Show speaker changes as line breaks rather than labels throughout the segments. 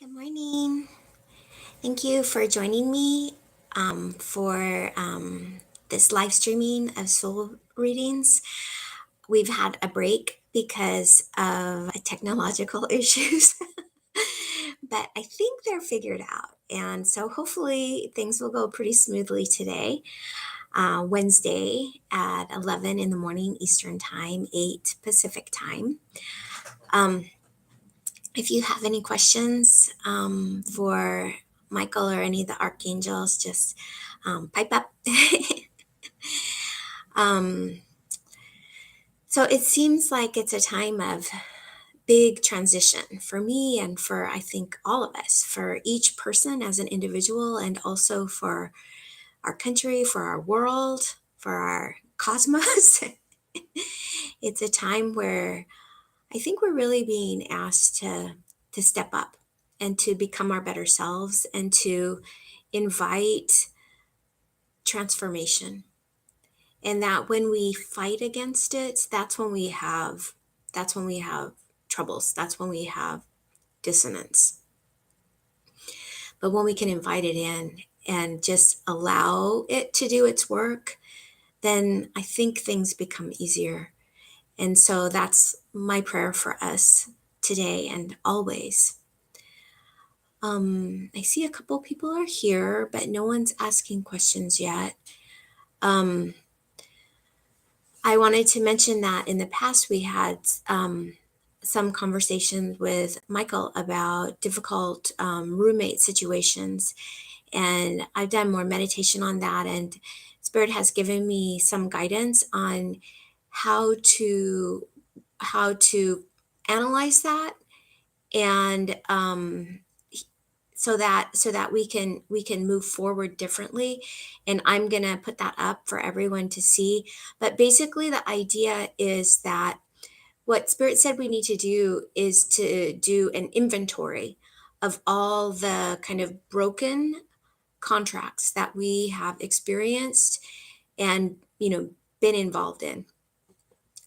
Good morning. Thank you for joining me for this live streaming of soul readings. We've had a break because of technological issues, but I think they're figured out. And so hopefully things will go pretty smoothly today, Wednesday at 11 in the morning Eastern Time, 8 Pacific Time. Um, If you have any questions for Michael or any of the archangels, just pipe up. um, so it seems like it's a time of big transition for me and for, I think, all of us, for each person as an individual, and also for our country, for our world, for our cosmos. It's a time where I think we're really being asked to step up and to become our better selves and to invite transformation. And that when we fight against it, that's when we have troubles. That's when we have dissonance. But when we can invite it in and just allow it to do its work, then I think things become easier. And so that's my prayer for us today and always. I see a couple people are here, but no one's asking questions yet. Um, I wanted to mention that in the past we had some conversations with Michael about difficult roommate situations, and I've done more meditation on that. And Spirit has given me some guidance on how to how to analyze that and so that we can move forward differently. And I'm going to put that up for everyone to see. But basically the idea is that what Spirit said we need to do is to do an inventory of all the kind of broken contracts that we have experienced and been involved in.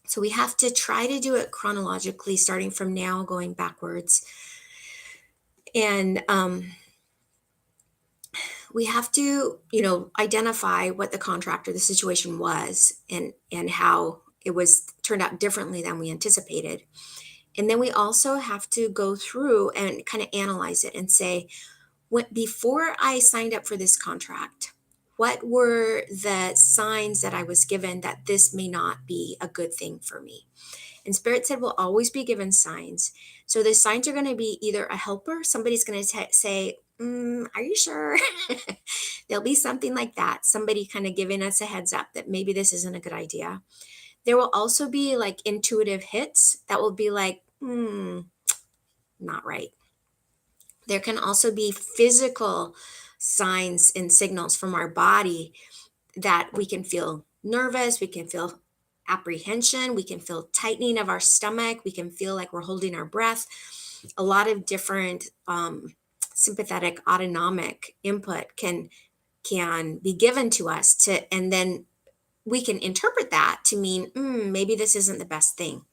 So we have to try to do it chronologically, starting from now going backwards. And we have to, identify what the contract or the situation was, and how it was turned out differently than we anticipated. And then we also have to go through and kind of analyze it and say, before I signed up for this contract, what were the signs that I was given that this may not be a good thing for me? And Spirit said we'll always be given signs. So the signs are going to be either a helper, somebody's going to say, are you sure? There'll be something like that. Somebody kind of giving us a heads up that maybe this isn't a good idea. There will also be like intuitive hits that will be like, not right. There can also be physical signs and signals from our body that we can feel nervous, we can feel apprehension, we can feel tightening of our stomach, we can feel like we're holding our breath. A lot of different sympathetic autonomic input can be given to us and then we can interpret that to mean maybe this isn't the best thing.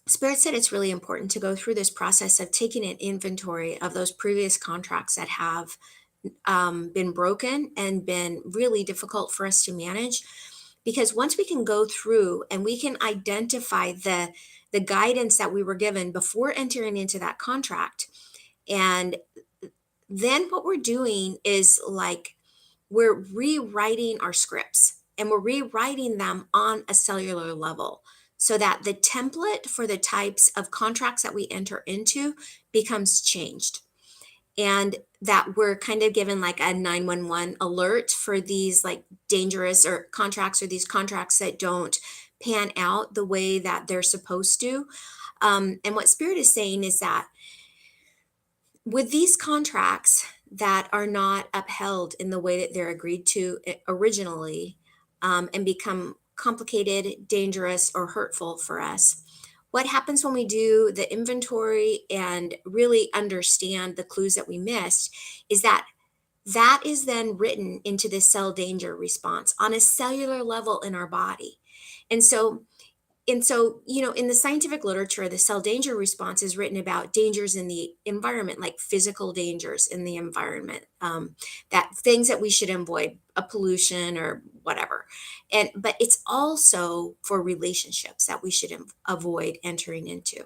Spirit said it's really important to go through this process of taking an inventory of those previous contracts that have been broken and been really difficult for us to manage. Because once we can go through and we can identify the guidance that we were given before entering into that contract, and then what we're doing is like we're rewriting our scripts, and we're rewriting them on a cellular level so that the template for the types of contracts that we enter into becomes changed. And that we're kind of given like a 911 alert for these like dangerous or contracts, or these contracts that don't pan out the way that they're supposed to. And what Spirit is saying is that with these contracts that are not upheld in the way that they're agreed to originally, and become complicated, dangerous, or hurtful for us, what happens when we do the inventory and really understand the clues that we missed is that that is then written into the cell danger response on a cellular level in our body. And so and so, in the scientific literature, the cell danger response is written about dangers in the environment, like physical dangers in the environment, that things that we should avoid, a pollution or whatever. But it's also for relationships that we should avoid entering into.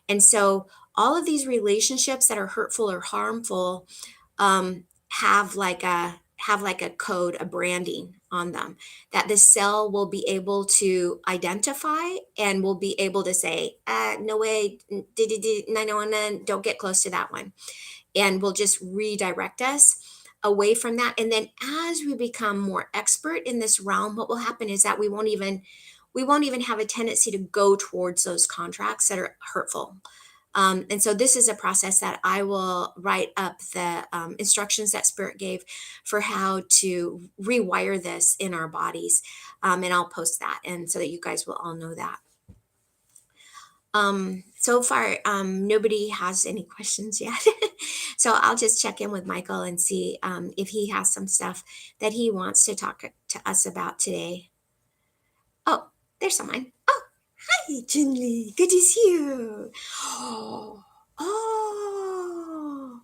And so all of these relationships that are hurtful or harmful have like a code, a branding on them that the cell will be able to identify and will be able to say, no way, 911, don't get close to that one. And will just redirect us away from that. And then as we become more expert in this realm, what will happen is that we won't even have a tendency to go towards those contracts that are hurtful. And so this is a process that I will write up the instructions that Spirit gave for how to rewire this in our bodies. And I'll post that, and so that you guys will all know that. So far, nobody has any questions yet. So I'll just check in with Michael and see if he has some stuff that he wants to talk to us about today. Oh, there's someone. Oh, hi, Jinli. Good to see you. Oh,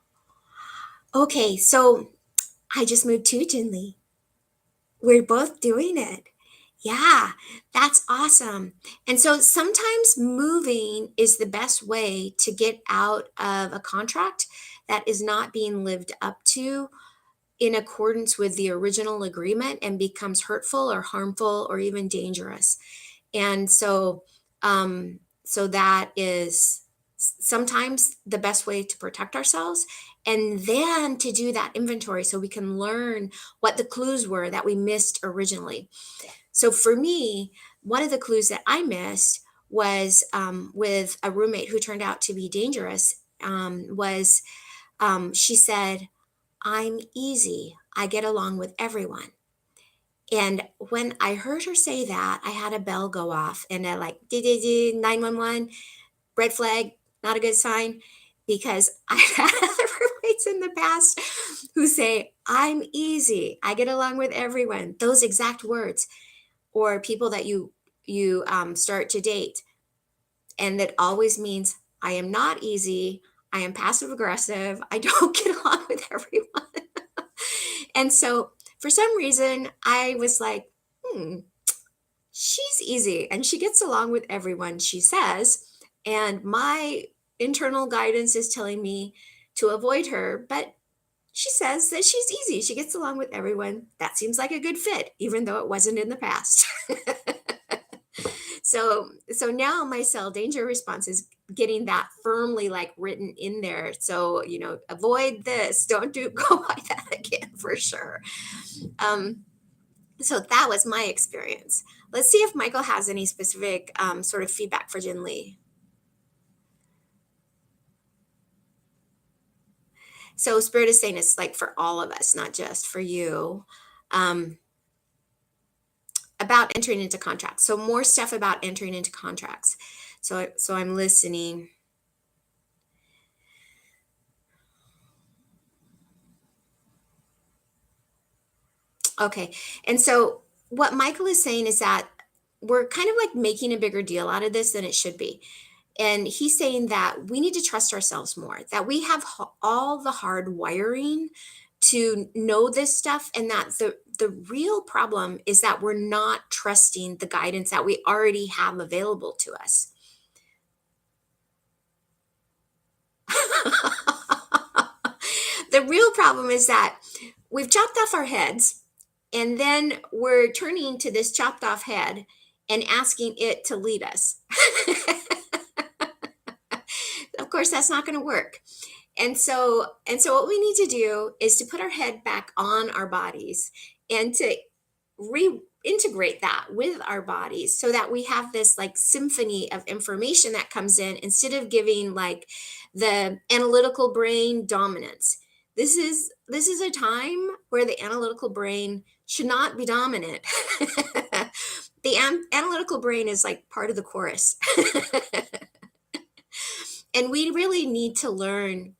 okay. So I just moved to Jinli. We're both doing it. Yeah, that's awesome. And so sometimes moving is the best way to get out of a contract that is not being lived up to in accordance with the original agreement and becomes hurtful or harmful or even dangerous. And so that is sometimes the best way to protect ourselves, and then to do that inventory so we can learn what the clues were that we missed originally. So for me, one of the clues that I missed was with a roommate who turned out to be dangerous. Was She said, "I'm easy. I get along with everyone." And when I heard her say that, I had a bell go off, and I like, 911, red flag, not a good sign, because I've had other roommates in the past who say, "I'm easy. I get along with everyone." Those exact words. Or people that you start to date, and that always means, "I am not easy. I am passive aggressive. I don't get along with everyone." And so for some reason, I was like, she's easy and she gets along with everyone, she says. And my internal guidance is telling me to avoid her, but she says that she's easy. She gets along with everyone. That seems like a good fit, even though it wasn't in the past. So now my cell danger response is getting that firmly like written in there. So, avoid this. Don't go by that again for sure. Um, so that was my experience. Let's see if Michael has any specific sort of feedback for Jin Lee. So Spirit is saying it's like for all of us, not just for you. Um, about entering into contracts. So more stuff about entering into contracts. So I'm listening. Okay. And so what Michael is saying is that we're kind of like making a bigger deal out of this than it should be. And he's saying that we need to trust ourselves more, that we have all the hard wiring to know this stuff, and that the real problem is that we're not trusting the guidance that we already have available to us. The real problem is that we've chopped off our heads, and then we're turning to this chopped off head and asking it to lead us. Of course, that's not going to work. And so what we need to do is to put our head back on our bodies and to reintegrate that with our bodies so that we have this like symphony of information that comes in instead of giving like the analytical brain dominance. This is a time where the analytical brain should not be dominant. The analytical brain is like part of the chorus. And we really need to learn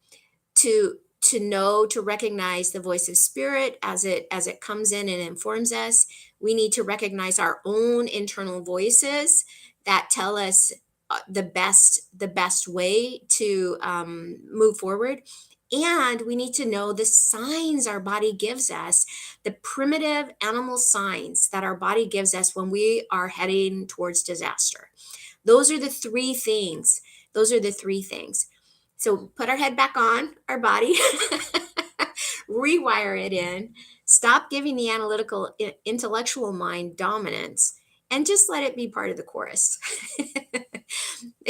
to know, to recognize the voice of spirit as it comes in and informs us. We need to recognize our own internal voices that tell us the best way to move forward. And we need to know the signs our body gives us, the primitive animal signs that our body gives us when we are heading towards disaster. Those are the three things. Those are the three things. So put our head back on our body, rewire it in, stop giving the analytical, intellectual mind dominance, and just let it be part of the chorus.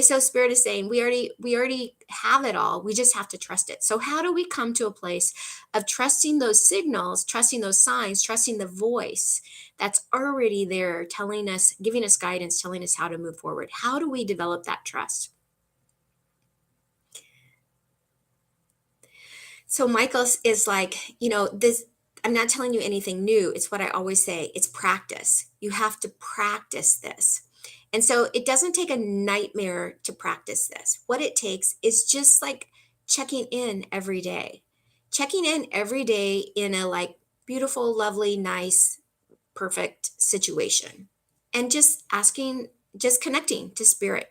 So spirit is saying we already have it all. We just have to trust it. So how do we come to a place of trusting those signals, trusting those signs, trusting the voice that's already there telling us, giving us guidance, telling us how to move forward? How do we develop that trust? So Michael's is like, this, I'm not telling you anything new. It's what I always say. It's practice. You have to practice this. And so it doesn't take a nightmare to practice this. What it takes is just like checking in every day. Checking in every day in a like beautiful, lovely, nice, perfect situation. And just asking, just connecting to spirit,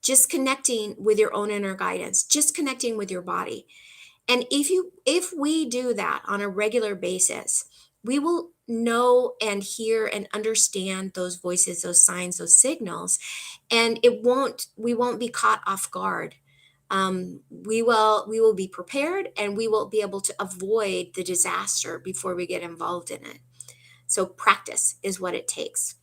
just connecting with your own inner guidance, just connecting with your body. And if we do that on a regular basis, we will know and hear and understand those voices, those signs, those signals, and we won't be caught off guard. We will be prepared, and we will be able to avoid the disaster before we get involved in it. So practice is what it takes.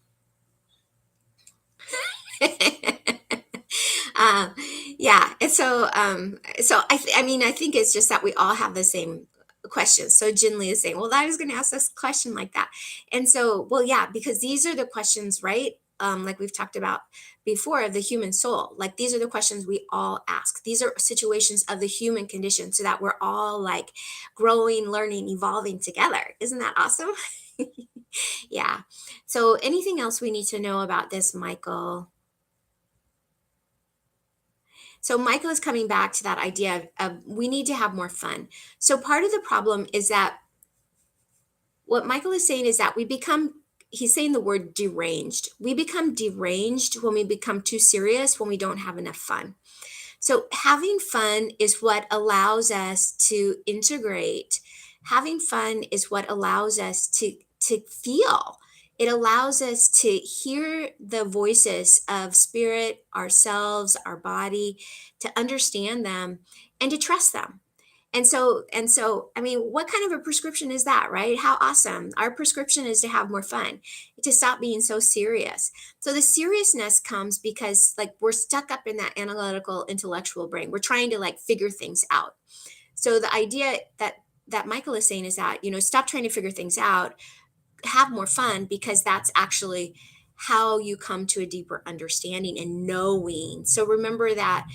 uh, yeah, and so I mean, I think it's just that we all have the same questions. So Jinli is saying, well, I was going to ask this question like that. And so, well, yeah, because these are the questions, right? Like we've talked about before, the human soul. Like these are the questions we all ask. These are situations of the human condition, so that we're all like growing, learning, evolving together. Isn't that awesome? Yeah. So anything else we need to know about this, Michael? So Michael is coming back to that idea of we need to have more fun. So part of the problem is that what Michael is saying is that he's saying the word deranged. We become deranged when we become too serious, when we don't have enough fun. So having fun is what allows us to integrate. Having fun is what allows us to feel. It allows us to hear the voices of spirit, ourselves, our body, to understand them and to trust them. And so, I mean, what kind of a prescription is that, right? How awesome. Our prescription is to have more fun, to stop being so serious. So the seriousness comes because like we're stuck up in that analytical intellectual brain. We're trying to like figure things out. So the idea that Michael is saying is that, stop trying to figure things out, have more fun, because that's actually how you come to a deeper understanding and knowing. So remember that,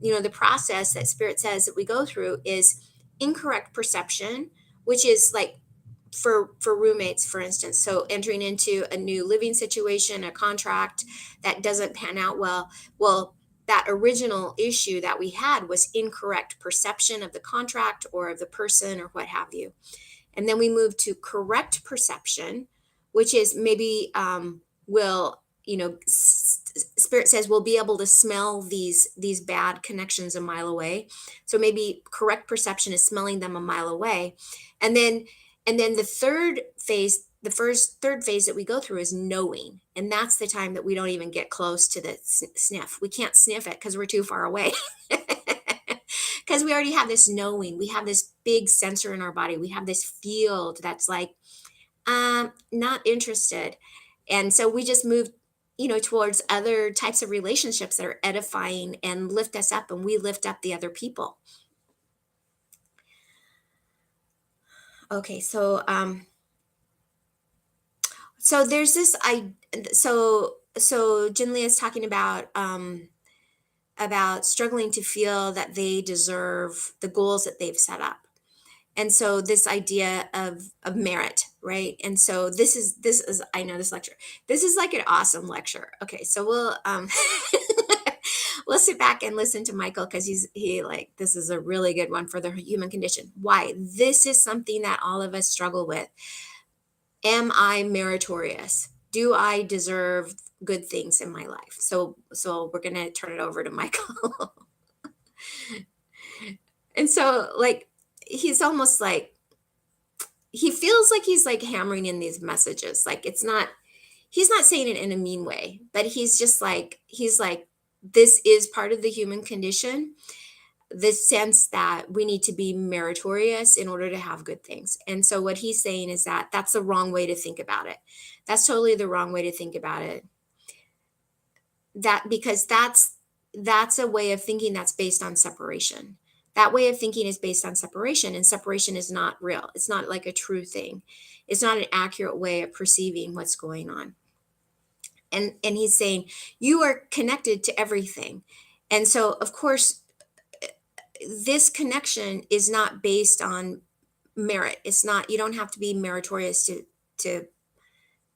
the process that spirit says that we go through is incorrect perception, which is like for roommates, for instance. So entering into a new living situation, a contract that doesn't pan out well, that original issue that we had was incorrect perception of the contract or of the person or what have you. And then we move to correct perception, which is maybe will spirit says we'll be able to smell these bad connections a mile away. So maybe correct perception is smelling them a mile away. And then the third phase that we go through is knowing, and that's the time that we don't even get close to the sniff. We can't sniff it because we're too far away. Because we already have this knowing, we have this big sensor in our body, we have this field that's like not interested. And so we just move, towards other types of relationships that are edifying and lift us up, and we lift up the other people. Okay, so there's this I so Jinli is talking about struggling to feel that they deserve the goals that they've set up. And so this idea of merit, right? And so this is I know this lecture, this is like an awesome lecture. Okay, so we'll we'll sit back and listen to Michael, because he like, this is a really good one for the human condition. Why? This is something that all of us struggle with. Am I meritorious? Do I deserve good things in my life. So we're going to turn it over to Michael. And so like he's almost like he feels like he's like hammering in these messages. Like it's not he's not saying it in a mean way, but he's like this is part of the human condition, this sense that we need to be meritorious in order to have good things. And so what he's saying is that that's the wrong way to think about it. That's totally the wrong way to think about it. That because that's a way of thinking that's based on separation. That way of thinking is based on separation, and separation is not real. It's not like a true thing. It's not an accurate way of perceiving what's going on. And he's saying you are connected to everything. And so of course this connection is not based on merit. It's not, you don't have to be meritorious to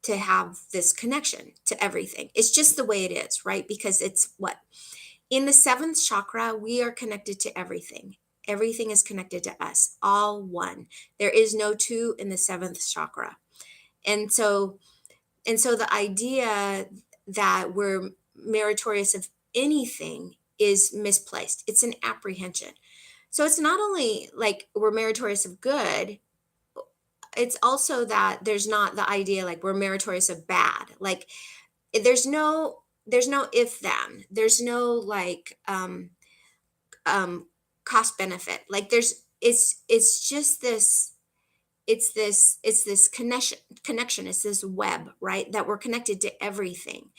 to have this connection to everything. It's just the way it is, right? Because it's what in the seventh chakra we are connected to everything. Everything is connected to us, all one. There is no two in the seventh chakra. And so the idea that we're meritorious of anything is misplaced. It's an apprehension. So it's not only like we're meritorious of good, it's also that there's not the idea like we're meritorious of bad. Like there's no if then. There's no like um cost benefit. Like there's it's just this it's this connection, it's this web, right, that we're connected to everything.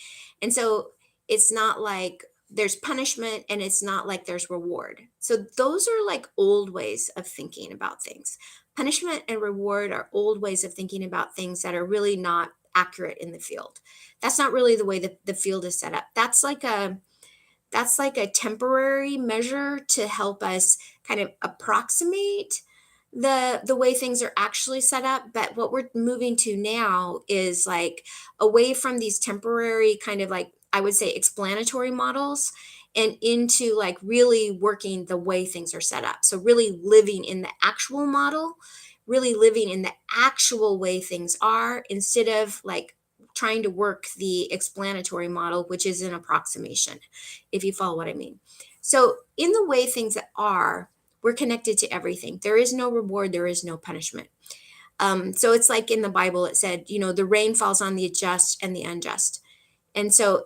And so it's not like there's punishment and it's not like there's reward. So those are like old ways of thinking about things. Punishment and reward are old ways of thinking about things that are really not accurate in the field. That's not really the way that the field is set up. That's like a temporary measure to help us kind of approximate the way things are actually set up. But what we're moving to now is like away from these temporary kind of like I would say explanatory models and into like really working the way things are set up. So really living in the actual model, really living in the actual way things are instead of like trying to work the explanatory model, which is an approximation, if you follow what I mean. So, in the way things are, we're connected to everything. There is no reward, there is no punishment. So, it's like in the Bible, it said, the rain falls on the just and the unjust. And so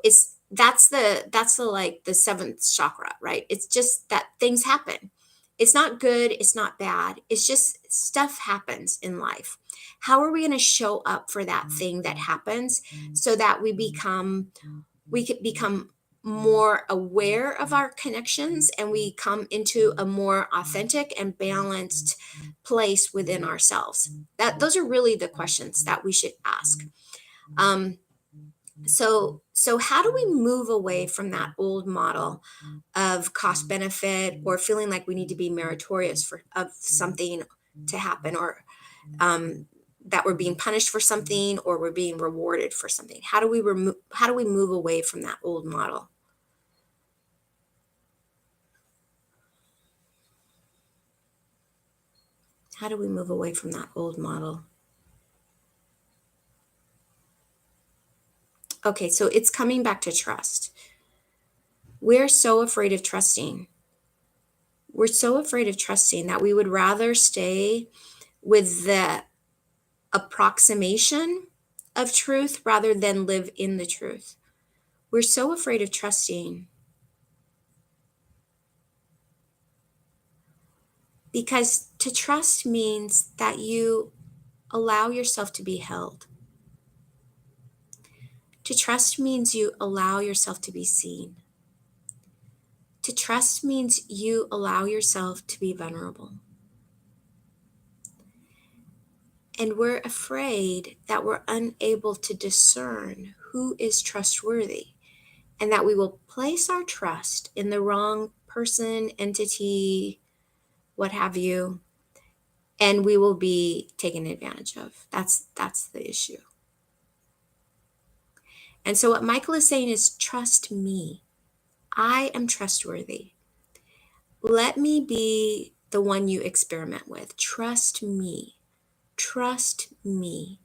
that's the like the seventh chakra, right? It's just that things happen. It's not good, it's not bad. It's just stuff happens in life. How are we going to show up for that thing that happens so that we could become more aware of our connections and we come into a more authentic and balanced place within ourselves? That those are really the questions that we should ask. Um, so how do we move away from that old model of cost benefit or feeling like we need to be meritorious for of something to happen or um, that we're being punished for something or we're being rewarded for something? How do we move away from that old model? How do we move away from that old model? Okay, so it's coming back to trust. We're so afraid of trusting. We're so afraid of trusting that we would rather stay with the approximation of truth rather than live in the truth. We're so afraid of trusting because to trust means that you allow yourself to be held. To trust means you allow yourself to be seen. To trust means you allow yourself to be vulnerable. And we're afraid that we're unable to discern who is trustworthy and that we will place our trust in the wrong person, entity, what have you, and we will be taken advantage of. That's the issue. And so what Michael is saying is trust me. I am trustworthy. Let me be the one you experiment with. Trust me. Trust me.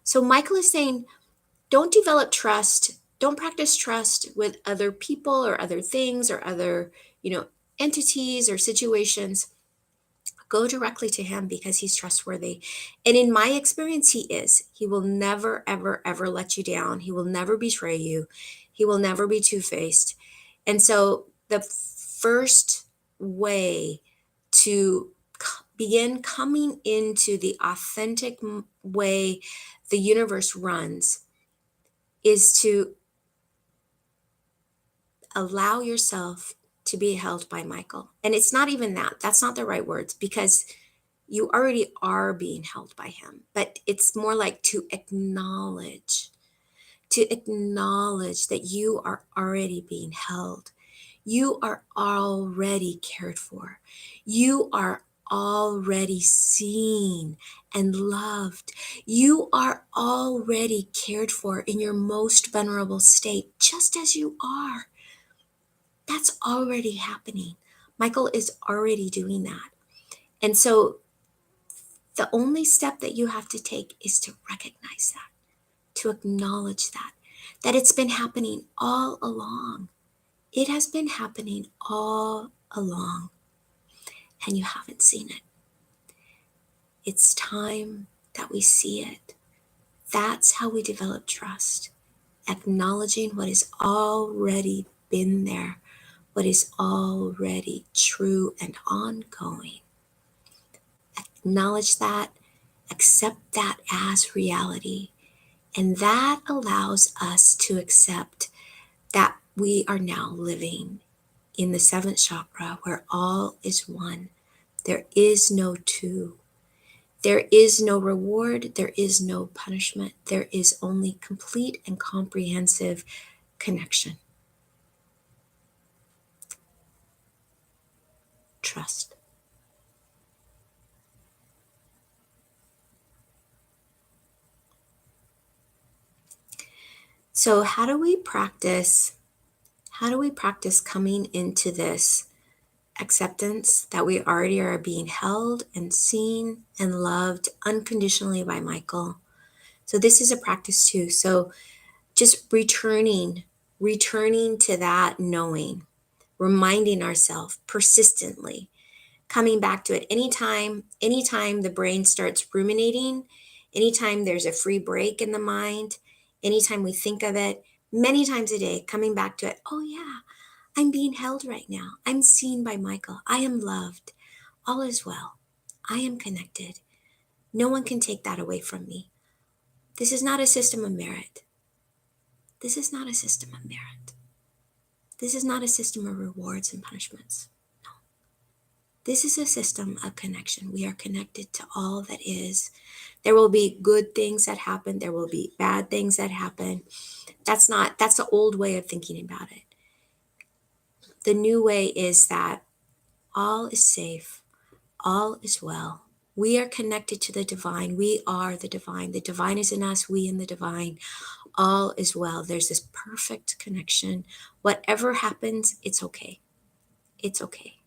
So Michael is saying don't develop trust Don't practice trust with other people or other things or other, you know, entities or situations. Go directly to him because he's trustworthy. And in my experience, he is. He will never, ever, ever let you down. He will never betray you. He will never be two faced. And so, the first way to begin coming into the authentic way the universe runs is to allow yourself to be held by Michael. And it's not even that. That's not the right words because you already are being held by him. But it's more like to acknowledge that you are already being held. You are already cared for. You are already seen and loved. You are already cared for in your most vulnerable state, just as you are. That's already happening. Michael is already doing that. And so the only step that you have to take is to recognize that, to acknowledge that it's been happening all along. It has been happening all along, and you haven't seen it. It's time that we see it. That's how we develop trust, acknowledging what has already been there, what is already true and ongoing. Acknowledge that, accept that as reality. And that allows us to accept that we are now living in the seventh chakra where all is one. There is no two. There is no reward. There is no punishment. There is only complete and comprehensive connection. Trust. So how do we practice coming into this acceptance that we already are being held and seen and loved unconditionally by Michael? So this is a practice too. So just returning to that knowing, reminding ourselves persistently, coming back to it anytime the brain starts ruminating, anytime there's a free break in the mind, anytime we think of it, many times a day, coming back to it. Oh yeah, I'm being held right now. I'm seen by Michael. I am loved. All is well. I am connected. No one can take that away from me. This is not a system of merit. This is not a system of merit. This is not a system of rewards and punishments. No. This is a system of connection. We are connected to all that is. There will be good things that happen. There will be bad things that happen. That's the old way of thinking about it. The new way is that all is safe. All is well. We are connected to the divine. We are the divine. The divine is in us, we in the divine. All is well. There's this perfect connection. Whatever happens, it's okay. It's okay.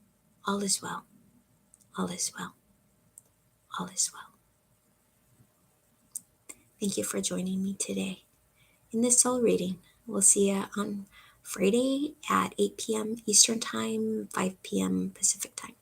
All is well. All is well. All is well. Thank you for joining me today in this soul reading. We'll see you on Friday at 8 p.m. Eastern Time, 5 p.m. Pacific Time.